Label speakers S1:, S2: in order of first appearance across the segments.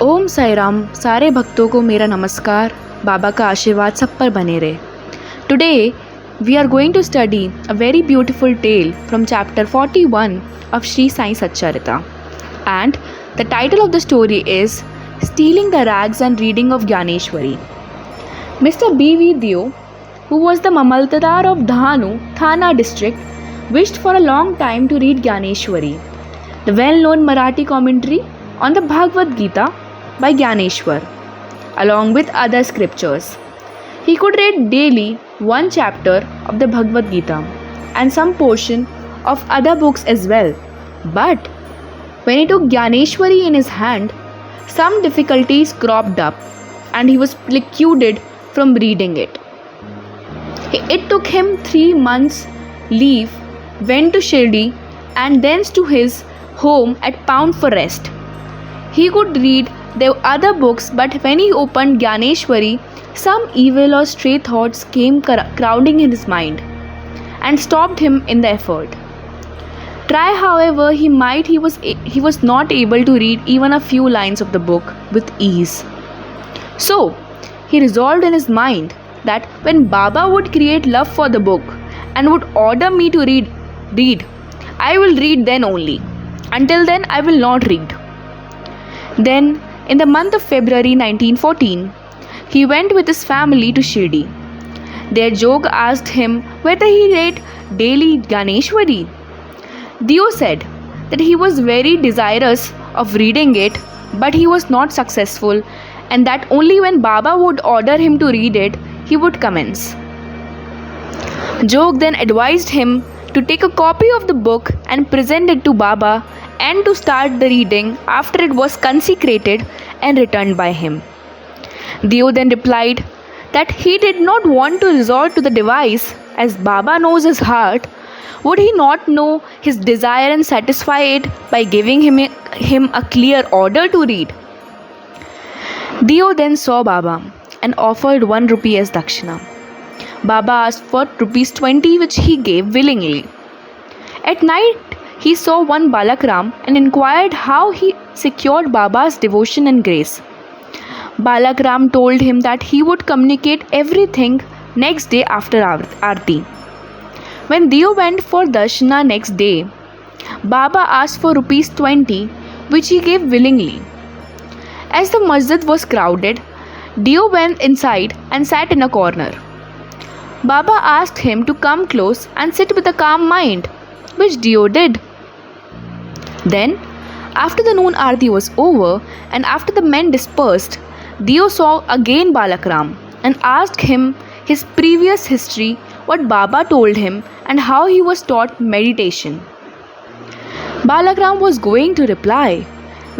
S1: ओम साई राम। सारे भक्तों को मेरा नमस्कार। बाबा का आशीर्वाद सब पर बने रहे। Today we are going to study a very beautiful tale from chapter 41 of Shri Sai Satcharitra, and the title of the story is Stealing the Rags and Reading of Jyaneshwari. Mr. B.V. Dio, who was the Mamaltadar of Dhanu, Thana district, wished for a long time to read Jyaneshwari, the well-known Marathi commentary on the Bhagavad Gita by Jyaneshwar, along with other scriptures. He could read daily one chapter of the Bhagavad Gita and some portion of other books as well. But when he took Jyaneshwari in his hand, some difficulties cropped up and he was precluded from reading it. It took him 3 months' leave, went to Shirdi and thence to his home at Pound for rest. He could read the other books, but when he opened Jyaneshwari, some evil or stray thoughts came crowding in his mind and stopped him in the effort. Try however he might, he was not able to read even a few lines of the book with ease. So he resolved in his mind that when Baba would create love for the book and would order me to read, I will read then only. Until then I will not read. Then, in the month of February 1914, he went with his family to Shirdi. Their Jog asked him whether he read daily Jyaneshwari. Dio said that he was very desirous of reading it, but he was not successful, and that only when Baba would order him to read it, he would commence. Jog then advised him to take a copy of the book and present it to Baba and to start the reading after it was consecrated and returned by him. Dio then replied that he did not want to resort to the device, as Baba knows his heart. Would he not know his desire and satisfy it by giving him a clear order to read? Dio then saw Baba and offered 1 rupee as dakshina. Baba asked for ₹20, which he gave willingly. At night, he saw one Balakram and inquired how he secured Baba's devotion and grace. Balakram told him that he would communicate everything next day after Aarti. When Dio went for darshana next day, Baba asked for ₹20, which he gave willingly. As the masjid was crowded, Dio went inside and sat in a corner. Baba asked him to come close and sit with a calm mind, which Dio did. Then, after the noon Aarti was over and after the men dispersed, Dio saw again Balakram and asked him his previous history, what Baba told him, and how he was taught meditation. Balakram was going to reply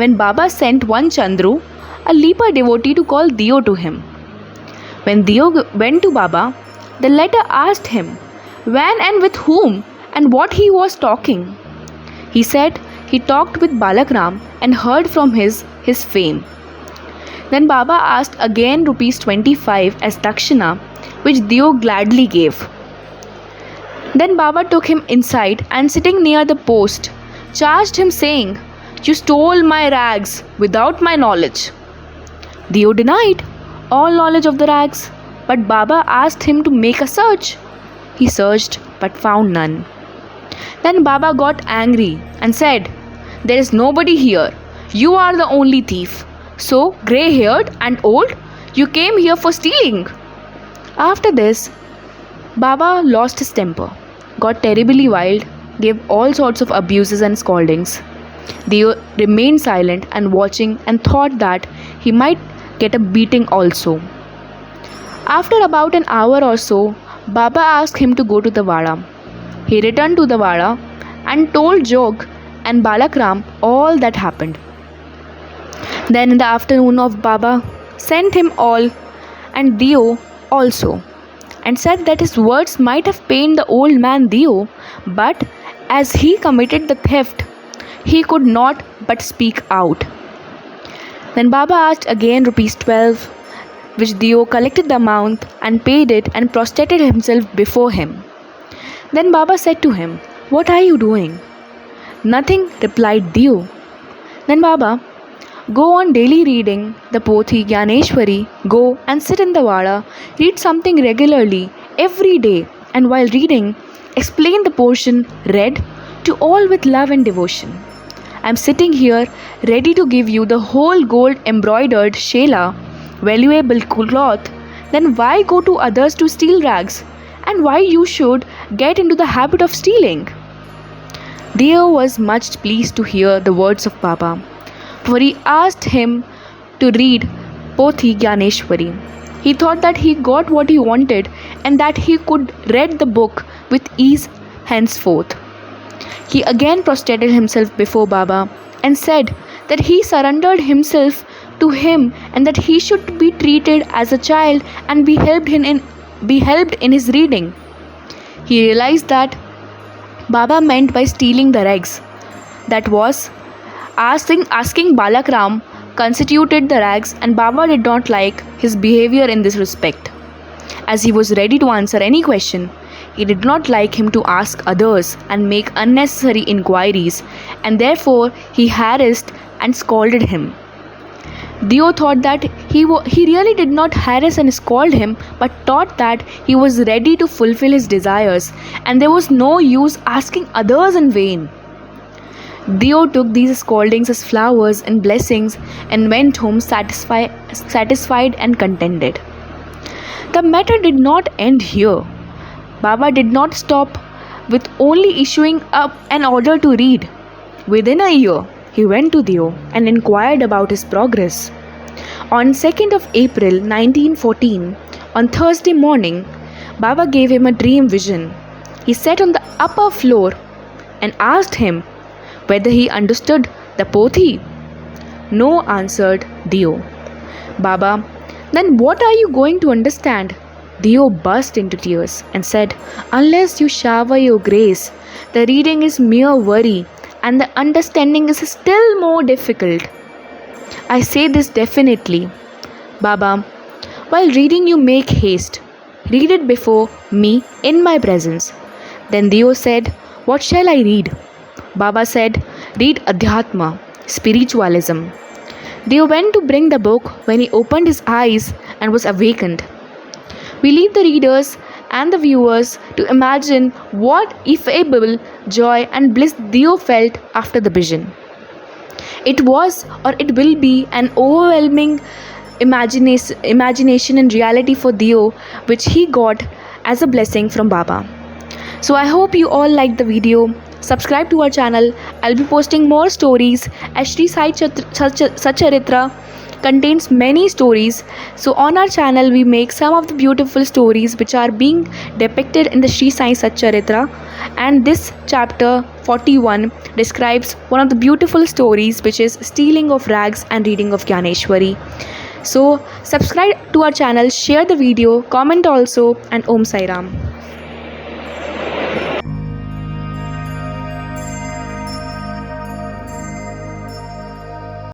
S1: when Baba sent one Chandru, a leaper devotee, to call Dio to him. When Dio went to Baba, the latter asked him when and with whom and what he was talking. He said he talked with Balakram and heard from his fame. Then Baba asked again ₹25 as dakshina, which Dio gladly gave. Then Baba took him inside and sitting near the post, charged him saying, "You stole my rags without my knowledge." Dio denied all knowledge of the rags, but Baba asked him to make a search. He searched but found none. Then Baba got angry and said, "There is nobody here. You are the only thief. So, grey-haired and old, you came here for stealing." After this, Baba lost his temper, got terribly wild, gave all sorts of abuses and scoldings. Dio remained silent and watching and thought that he might get a beating also. After about an hour or so, Baba asked him to go to the Vada. He returned to the Vada and told Jog and Balakram all that happened. Then in the afternoon of Baba sent him all and Dio also, and said that his words might have pained the old man Dio, but as he committed the theft, he could not but speak out. Then Baba asked again ₹12, which Dio collected the amount and paid it and prostrated himself before him. Then Baba said to him, "What are you doing?" "Nothing," replied Dio. Then Baba, Go on daily reading the Pothi Jyaneshwari. Go and sit in the Vada. Read something regularly every day, and while reading, explain the portion read to all with love and devotion. I am sitting here ready to give you the whole gold embroidered shela, valuable cloth. Then why go to others to steal rags? And why you should get into the habit of stealing? Deo was much pleased to hear the words of Baba, for he asked him to read Pothi Jyaneshwari. He thought that he got what he wanted and that he could read the book with ease henceforth. He again prostrated himself before Baba and said that he surrendered himself to him and that he should be treated as a child and be helped in his reading. He realized that Baba meant by stealing the rags, that was, asking Balakram constituted the rags, and Baba did not like his behavior in this respect. As he was ready to answer any question, he did not like him to ask others and make unnecessary inquiries, and therefore he harassed and scolded him. Deo thought that he really did not harass and scold him, but thought that he was ready to fulfill his desires, and there was no use asking others in vain. Deo took these scoldings as flowers and blessings and went home satisfied and contented. The matter did not end here. Baba did not stop with only issuing up an order to read. Within a year, he went to Deo and inquired about his progress. On 2nd of April 1914, on Thursday morning, Baba gave him a dream vision. He sat on the upper floor and asked him whether he understood the Pothi. No, answered Deo. Baba, then what are you going to understand? Deo burst into tears and said, unless you shower your grace, the reading is mere worry and the understanding is still more difficult. I say this definitely. Baba, while reading you make haste. Read it before me in my presence. Then Deo said, what shall I read? Baba said, read Adhyatma, spiritualism. Deo went to bring the book when he opened his eyes and was awakened. We leave the readers and the viewers to imagine what ineffable joy and bliss Deo felt after the vision. It was or it will be an overwhelming imagination and reality for Deo, which he got as a blessing from Baba. So I hope you all liked the video. Subscribe to our channel. I'll be posting more stories as Shri Sai Satcharitra contains many stories. So on our channel we make some of the beautiful stories which are being depicted in the Shri Sai Satcharitra, and this chapter 41 describes one of the beautiful stories, which is stealing of rags and reading of Jyaneshwari. So subscribe to our channel, share the video, comment also, and Om Sai Ram.